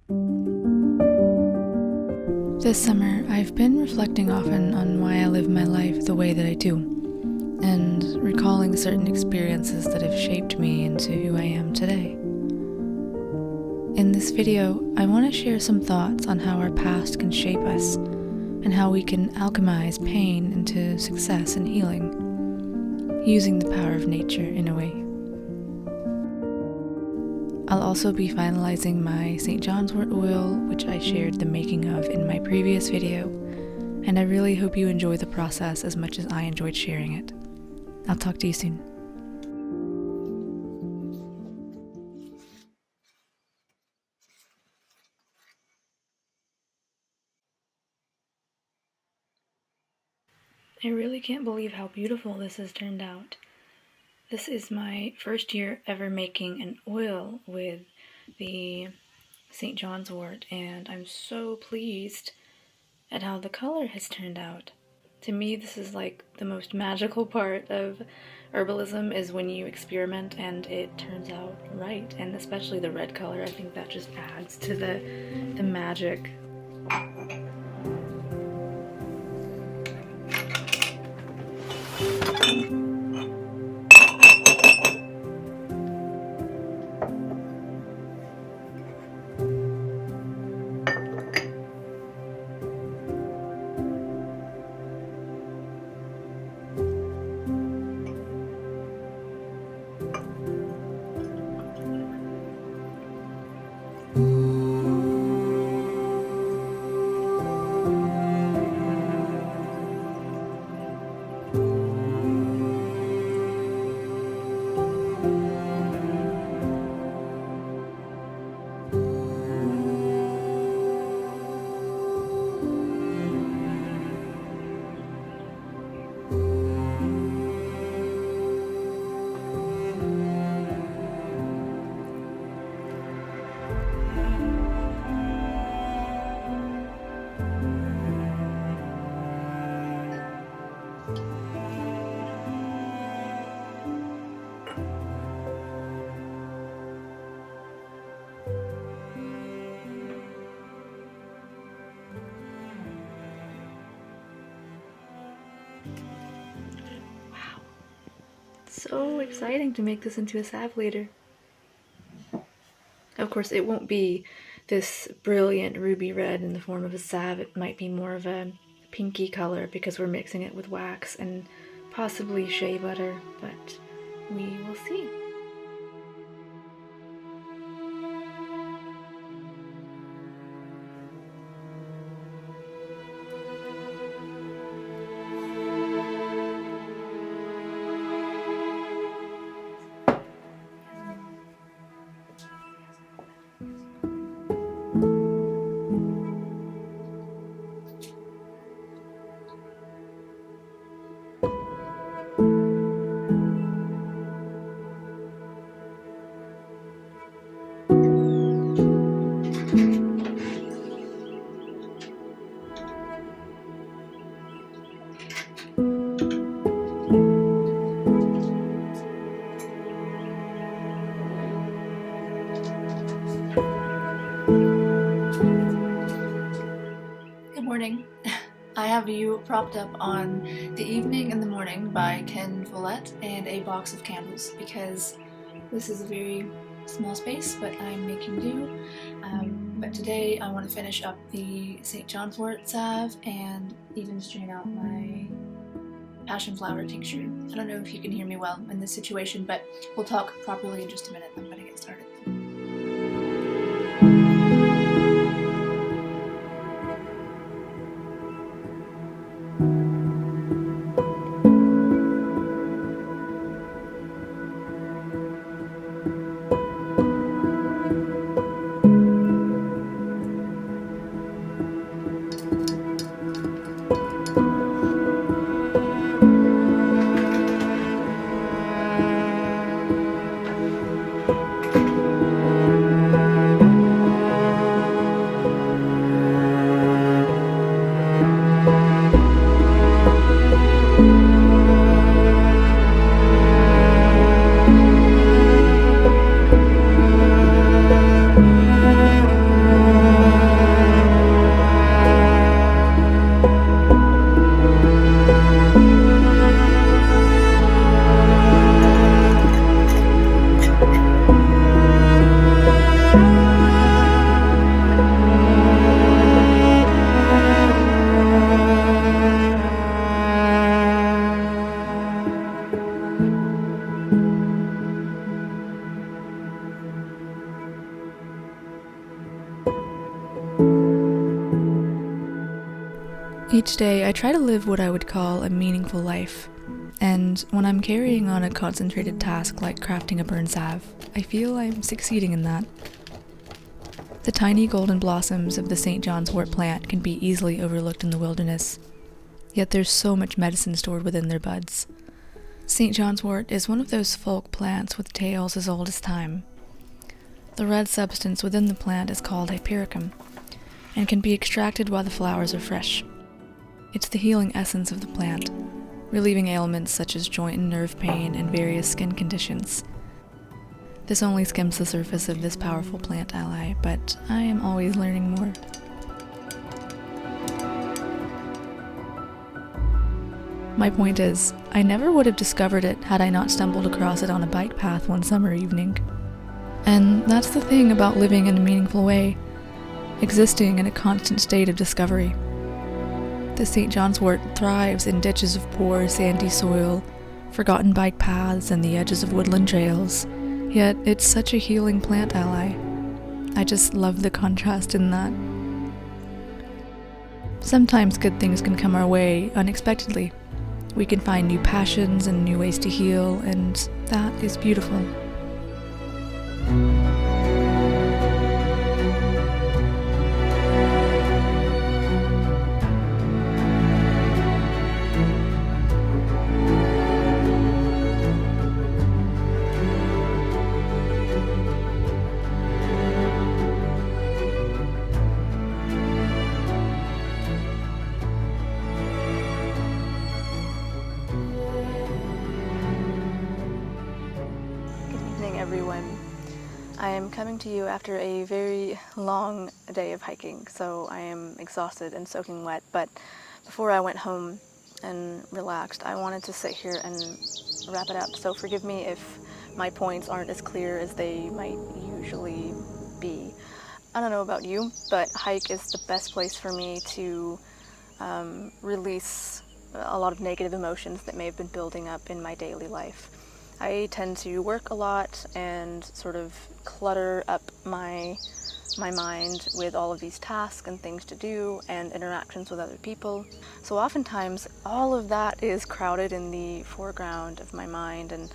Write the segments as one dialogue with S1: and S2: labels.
S1: This summer, I've been reflecting often on why I live my life the way that I do, and recalling certain experiences that have shaped me into who I am today. In this video, I want to share some thoughts on how our past can shape us, and how we can alchemize pain into success and healing, using the power of nature in a way. I'll also be finalizing my St. John's wort oil, which I shared the making of in my previous video, and I really hope you enjoy the process as much as I enjoyed sharing it. I'll talk to you soon. I really can't believe how beautiful this has turned out. This is my first year ever making an oil with the St. John's wort, and I'm so pleased at how the color has turned out. To me, this is like the most magical part of herbalism, is when you experiment and it turns out right, and especially the red color. I think that just adds to the magic. So exciting to make this into a salve later. Of course, it won't be this brilliant ruby red in the form of a salve. It might be more of a pinky color because we're mixing it with wax and possibly shea butter, but we will see. Good morning. I have you propped up on The Evening and the Morning by Ken Follett and a box of candles, because this is a very small space, but I'm making do. But today I want to finish up the St. John's wort salve and even strain out my passion flower tincture. I don't know if you can hear me well in this situation, but we'll talk properly in just a minute. I'm going to get started. Each day, I try to live what I would call a meaningful life. And when I'm carrying on a concentrated task like crafting a burn salve, I feel I'm succeeding in that. The tiny golden blossoms of the St. John's wort plant can be easily overlooked in the wilderness, yet there's so much medicine stored within their buds. St. John's wort is one of those folk plants with tales as old as time. The red substance within the plant is called hypericum, and can be extracted while the flowers are fresh. It's the healing essence of the plant, relieving ailments such as joint and nerve pain and various skin conditions. This only skims the surface of this powerful plant ally, but I am always learning more. My point is, I never would have discovered it had I not stumbled across it on a bike path one summer evening. And that's the thing about living in a meaningful way, existing in a constant state of discovery. The St. John's wort thrives in ditches of poor, sandy soil, forgotten bike paths, and the edges of woodland trails, yet it's such a healing plant ally. I just love the contrast in that. Sometimes good things can come our way unexpectedly. We can find new passions and new ways to heal, and that is beautiful.
S2: Everyone. I am coming to you after a very long day of hiking, so I am exhausted and soaking wet, but before I went home and relaxed, I wanted to sit here and wrap it up, so forgive me if my points aren't as clear as they might usually be. I don't know about you, but hike is the best place for me to release a lot of negative emotions that may have been building up in my daily life. I tend to work a lot and sort of clutter up my mind with all of these tasks and things to do and interactions with other people. So oftentimes all of that is crowded in the foreground of my mind, and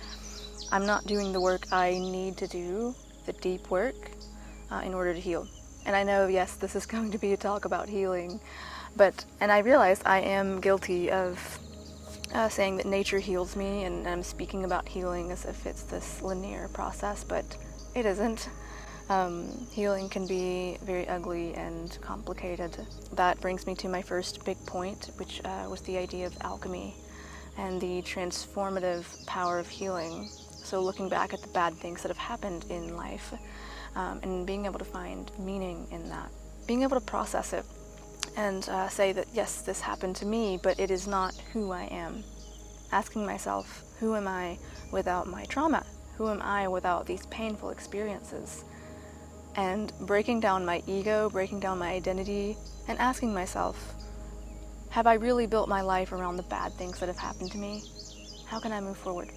S2: I'm not doing the work I need to do, the deep work, in order to heal. And I know, yes, this is going to be a talk about healing, and I realize I am guilty of saying that nature heals me, and I'm speaking about healing as if it's this linear process, but it isn't. Healing can be very ugly and complicated. That brings me to my first big point, which was the idea of alchemy and the transformative power of healing. So looking back at the bad things that have happened in life, and being able to find meaning in that, being able to process it and say that, yes, this happened to me, but it is not who I am. Asking myself, who am I without my trauma? Who am I without these painful experiences? And breaking down my ego, breaking down my identity, and asking myself, have I really built my life around the bad things that have happened to me? How can I move forward?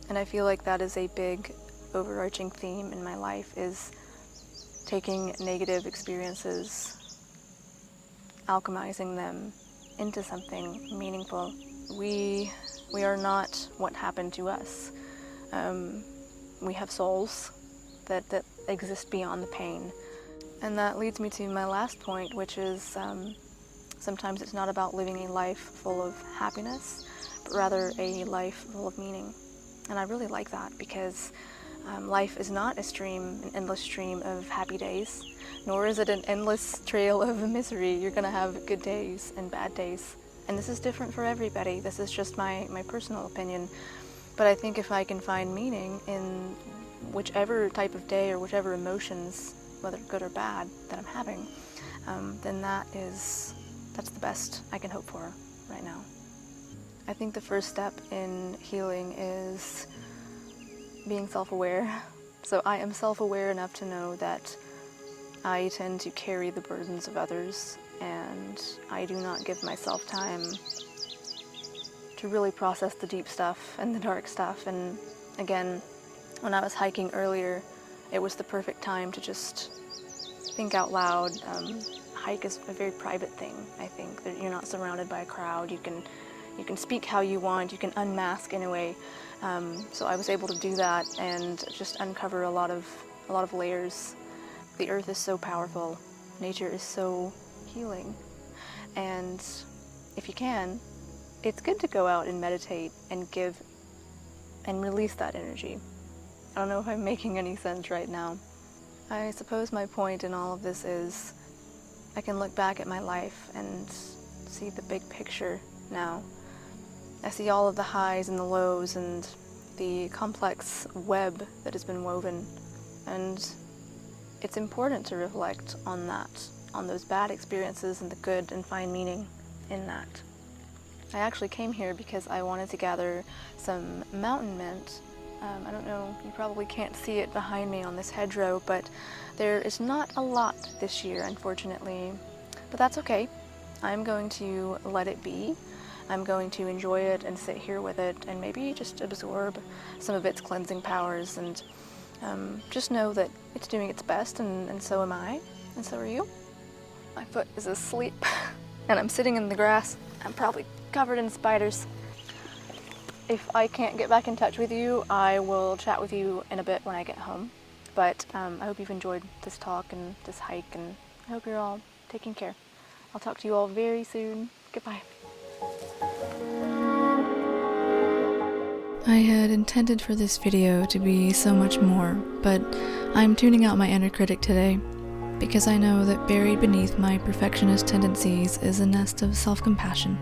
S2: And I feel like that is a big overarching theme in my life, is taking negative experiences, alchemizing them into something meaningful. We are not what happened to us. We have souls that exist beyond the pain. And that leads me to my last point, which is sometimes it's not about living a life full of happiness, but rather a life full of meaning. And I really like that, because life is not an endless stream of happy days, nor is it an endless trail of misery. You're gonna have good days and bad days. And this is different for everybody. This is just my personal opinion. But I think if I can find meaning in whichever type of day or whichever emotions, whether good or bad, that I'm having, then that's the best I can hope for right now. I think the first step in healing is being self-aware. So I am self-aware enough to know that I tend to carry the burdens of others, and I do not give myself time to really process the deep stuff and the dark stuff. And again, when I was hiking earlier, it was the perfect time to just think out loud. Hike is a very private thing, I think, that you're not surrounded by a crowd. You can speak how you want, you can unmask in a way. So I was able to do that and just uncover a lot of layers. The earth is so powerful, nature is so healing, and if you can, it's good to go out and meditate and give and release that energy. I don't know if I'm making any sense right now. I suppose my point in all of this is I can look back at my life and see the big picture now. I see all of the highs and the lows and the complex web that has been woven, and it's important to reflect on that, on those bad experiences and the good, and find meaning in that. I actually came here because I wanted to gather some mountain mint. I don't know, you probably can't see it behind me on this hedgerow, but there is not a lot this year, unfortunately. But that's okay. I'm going to let it be. I'm going to enjoy it and sit here with it and maybe just absorb some of its cleansing powers, and just know that it's doing its best, and so am I, and so are you. My foot is asleep and I'm sitting in the grass. I'm probably covered in spiders. If I can't get back in touch with you, I will chat with you in a bit when I get home. But I hope you've enjoyed this talk and this hike, and I hope you're all taking care. I'll talk to you all very soon. Goodbye.
S1: I had intended for this video to be so much more, but I'm tuning out my inner critic today, because I know that buried beneath my perfectionist tendencies is a nest of self-compassion,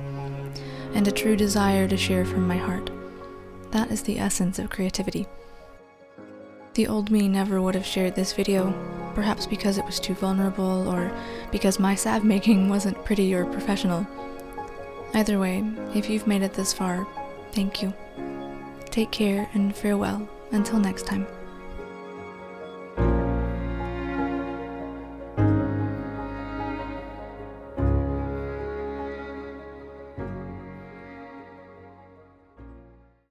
S1: and a true desire to share from my heart. That is the essence of creativity. The old me never would have shared this video, perhaps because it was too vulnerable, or because my salve making wasn't pretty or professional. Either way, if you've made it this far, thank you. Take care and farewell until next time.